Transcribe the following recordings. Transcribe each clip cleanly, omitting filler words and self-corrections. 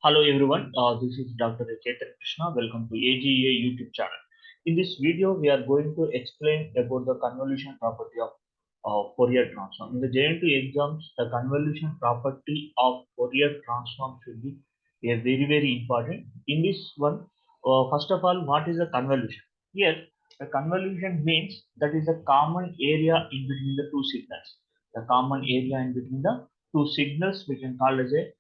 Hello everyone, this is Dr. Chetan Krishna. Welcome to AGA YouTube channel. In this video, we are going to explain about the convolution property of Fourier transform. In the jntuh exams, the convolution property of Fourier transform should be a very important. In this one, first of all, what is a convolution? Here, the convolution means that is a common area in between the two signals. The common area in between the two signals we can call as a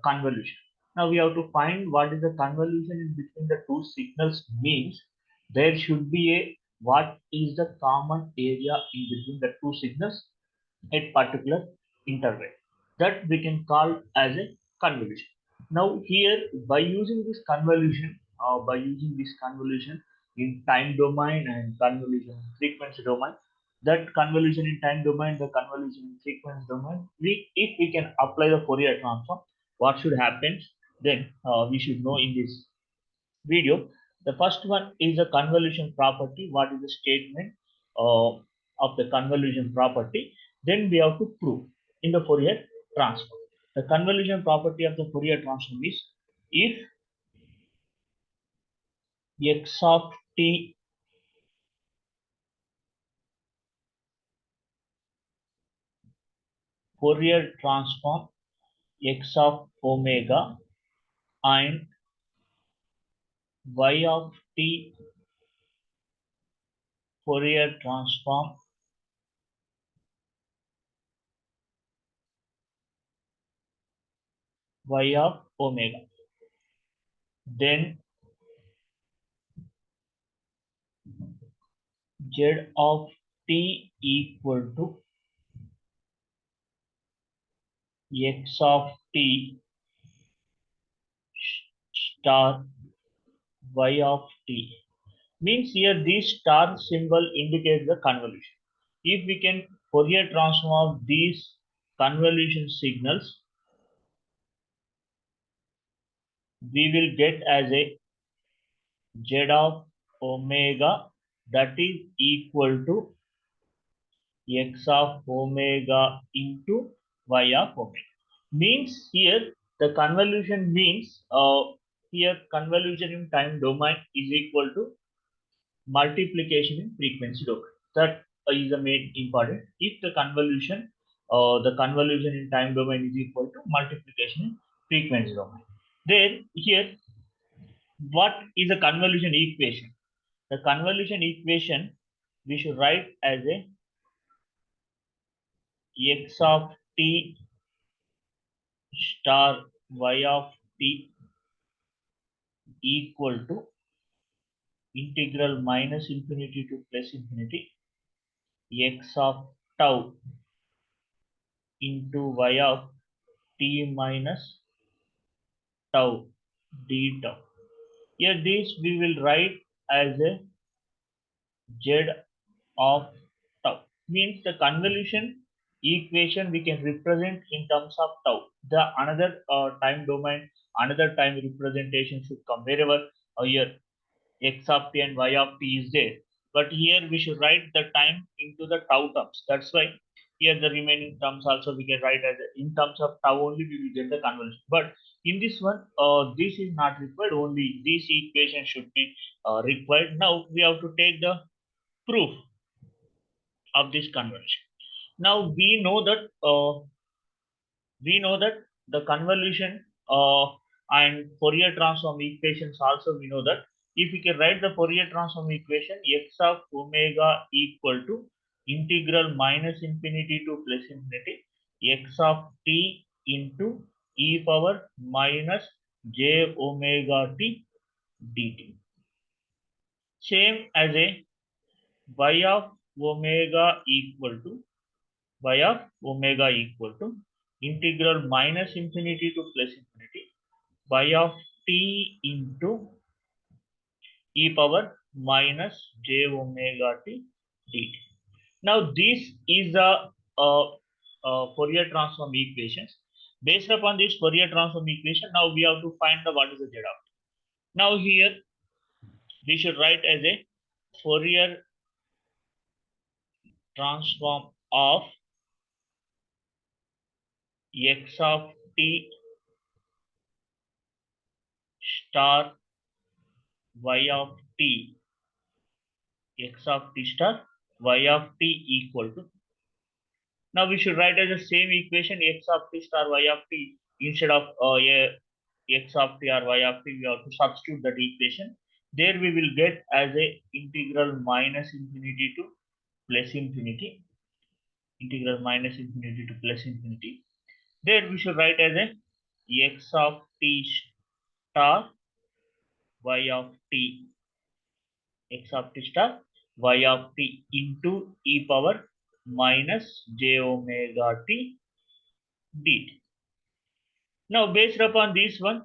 convolution. Now we have to find what is the convolution in between the two signals means there should be a what is the common area in between the two signals at particular interval that we can call as a convolution. Now here by using this convolution in time domain and convolution in frequency domain, that convolution in time domain, the convolution in frequency domain, if we can apply the Fourier transform, what should happen? Then we should know in this video. The first one is a convolution property. What is the statement of the convolution property? Then we have to prove in the Fourier transform. The convolution property of the Fourier transform is if x of t Fourier transform x of omega and y of t Fourier transform y of omega, then z of t equal to x of t star y of t. Means here this star symbol indicates the convolution. If we can Fourier transform these convolution signals, we will get as a z of omega that is equal to x of omega into y of omega. Means here the convolution means here convolution in time domain is equal to multiplication in frequency domain. That is the main important. If the convolution in time domain is equal to multiplication in frequency domain, then here what is a convolution equation? The convolution equation we should write as a x of t star y of t equal to integral minus infinity to plus infinity x of tau into y of t minus tau d tau. Here this we will write as a z of tau. Means the convolution equation we can represent in terms of tau. The another time domain, another time representation should come wherever here x of t and y of t is there. But here we should write the time into the tau terms. That's why here the remaining terms also we can write as in terms of tau only we will get the convolution. But in this one, this is not required. Only this equation should be required. Now we have to take the proof of this convolution. Now we know that the convolution and Fourier transform equations also we know that if we can write the Fourier transform equation x of omega equal to integral minus infinity to plus infinity x of t into e power minus j omega t dt. Same as a y of omega equal to integral minus infinity to plus infinity y of t into e power minus j omega t dt. Now this is a Fourier transform equations. Based upon this Fourier transform equation, now we have to find the what is the z of t. Now here we should write as a Fourier transform of x of t star y of t, x of t star y of t equal to. Now we should write as the same equation x of t star y of t instead of x of t or y of t. We have to substitute that equation. There we will get as a integral minus infinity to plus infinity. Integral minus infinity to plus infinity. There we should write as a x of t star y of t, x of t star y of t into e power minus j omega t dt. Now based upon this one,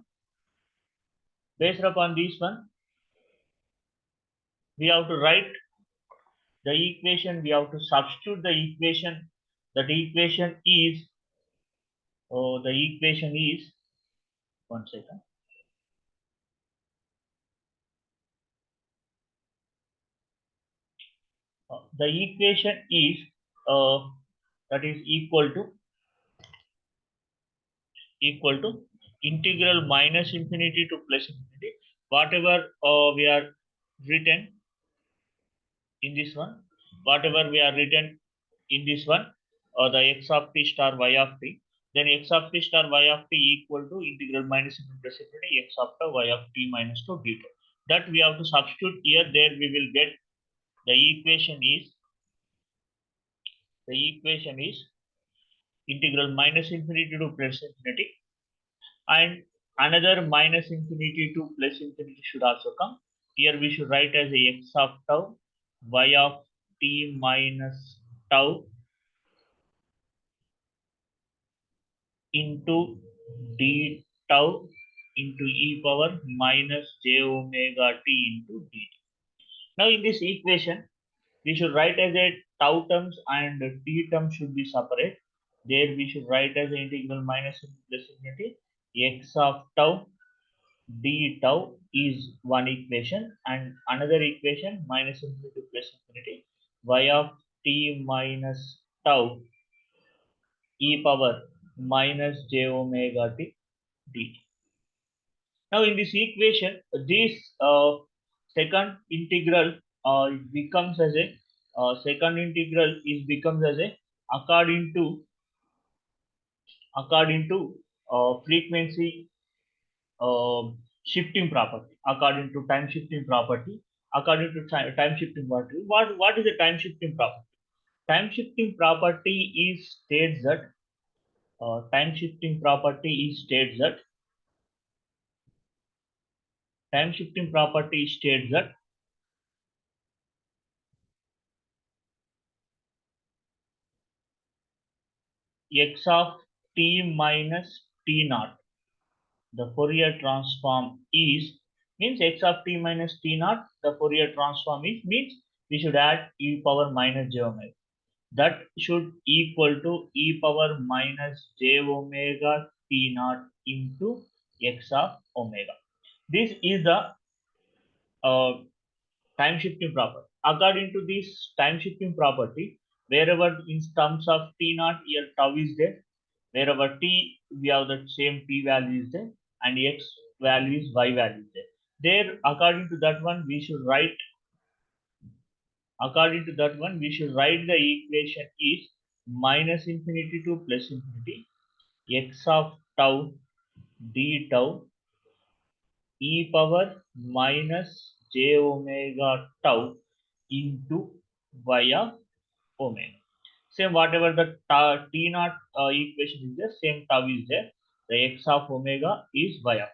we have to write the equation. We have to substitute the equation. That equation is, the equation is, one second. The equation is that is equal to integral minus infinity to plus infinity. Whatever we are written in this one, whatever we are written in this one, the x of t star y of t, then x of t star y of t equal to integral minus infinity plus infinity x of the y of t minus 2 d2. That we have to substitute here. There we will get the equation is integral minus infinity to plus infinity, and another minus infinity to plus infinity should also come. Here we should write as a x of tau y of t minus tau into d tau into e power minus j omega t into dt. Now in this equation, we should write as a tau terms and t terms should be separate. There we should write as an integral minus plus infinity x of tau d tau is one equation, and another equation minus infinity to plus infinity y of t minus tau e power minus j omega t dt. Now in this equation, this second integral becomes as a becomes as a according to frequency shifting property, according to time shifting property, time shifting property. What is the time shifting property? Time shifting property is states that time shifting property is states that time shifting property states that x of t minus t naught, the Fourier transform is, means x of t minus t naught, the Fourier transform is, means we should add e power minus j omega. That should equal to e power minus j omega t naught into x of omega. This is the uh, time shifting property. According to this time shifting property, wherever in terms of t naught, here tau is there. Wherever t, we have the same t value is there, and x value is y value is there. There, according to that one, we should write. According to that one, we should write the equation is minus infinity to plus infinity x of tau d tau e power minus j omega tau into y of omega. Same whatever the t naught equation is there, same tau is there. The x of omega is y of.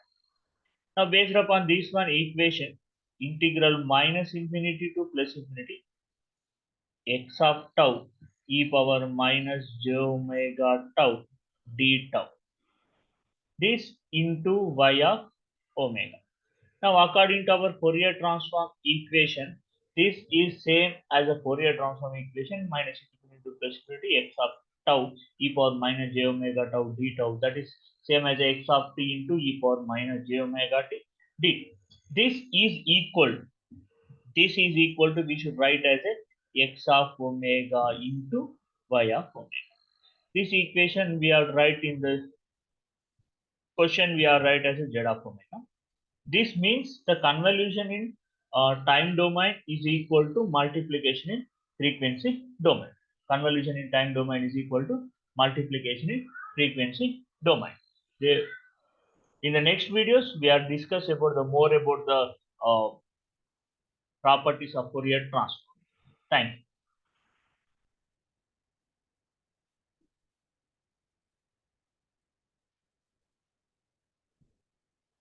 Now based upon this one equation, integral minus infinity to plus infinity x of tau e power minus j omega tau d tau, this into y of omega. Now, according to our Fourier transform equation, this is same as a Fourier transform equation minus infinity to plus infinity x of tau e power minus j omega tau d tau. That is same as x of t into e power minus j omega t d. This is equal. This is equal to, we should write as a x of omega into y of omega. This equation we are write in the question, we are write as a z of omega. This means the convolution in time domain is equal to multiplication in frequency domain. Convolution in time domain is equal to multiplication in frequency domain. In the next videos, we are discuss about the more about the properties of Fourier transform. Thank you.